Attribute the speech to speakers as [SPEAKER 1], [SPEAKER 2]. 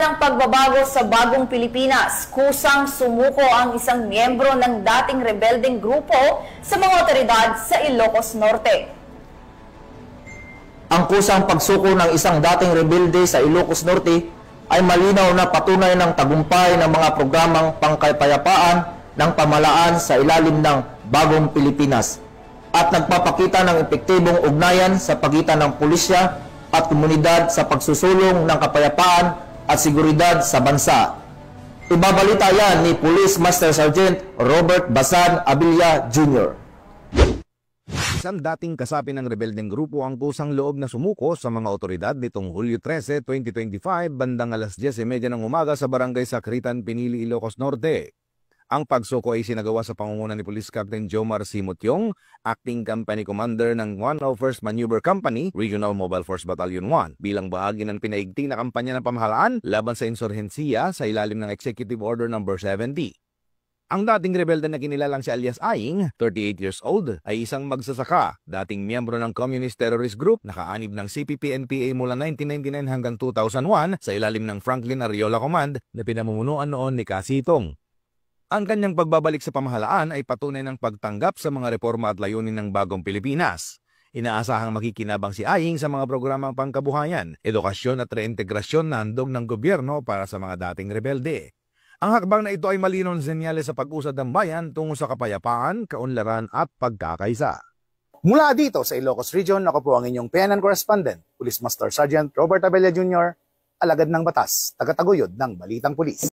[SPEAKER 1] Ng pagbabago sa Bagong Pilipinas, kusang sumuko ang isang miyembro ng dating rebeldeng grupo sa mga otoridad sa Ilocos Norte.
[SPEAKER 2] Ang kusang pagsuko ng isang dating rebelde sa Ilocos Norte ay malinaw na patunay ng tagumpay ng mga programang pangkapayapaan ng pamahalaan sa ilalim ng Bagong Pilipinas at nagpapakita ng epektibong ugnayan sa pagitan ng pulisya at komunidad sa pagsusulong ng kapayapaan at seguridad sa bansa. Ibabalita yan ni Police Master Sergeant Robert Basan Abilia Jr.
[SPEAKER 3] Isang dating kasapi ng rebeldeng grupo ang kusang loob na sumuko sa mga otoridad nitong Hulyo 13, 2025 bandang alas 10:30 ng umaga sa Barangay Sacritan, Pinili, Ilocos Norte. Ang pagsuko ay sinagawa sa pangunguna ni Police Captain Jomar C. Mutyong, Acting Company Commander ng 101st Maneuver Company, Regional Mobile Force Battalion 1, bilang bahagi ng pinaigting na kampanya ng pamahalaan laban sa insurhensiya sa ilalim ng Executive Order No. 70. Ang dating rebelde na kinilalang si alias Aing, 38 years old, ay isang magsasaka, dating miyembro ng Communist Terrorist Group, nakaanib ng CPP-NPA mula 1999 hanggang 2001 sa ilalim ng Franklin Ariola Command na pinamumunuan noon ni Kasitong. Ang kanyang pagbabalik sa pamahalaan ay patunay ng pagtanggap sa mga reforma at layunin ng Bagong Pilipinas. Inaasahang makikinabang si Aing sa mga programang pangkabuhayan, edukasyon at reintegrasyon na handog ng gobyerno para sa mga dating rebelde. Ang hakbang na ito ay malinaw na senyales sa pag-usad ng bayan tungo sa kapayapaan, kaunlaran at pagkakaisa.
[SPEAKER 4] Mula dito sa Ilocos Region, ako po ang inyong PNN correspondent, Police Master Sergeant Robert Abilia Jr., alagad ng batas, tagataguyod ng Balitang Pulis.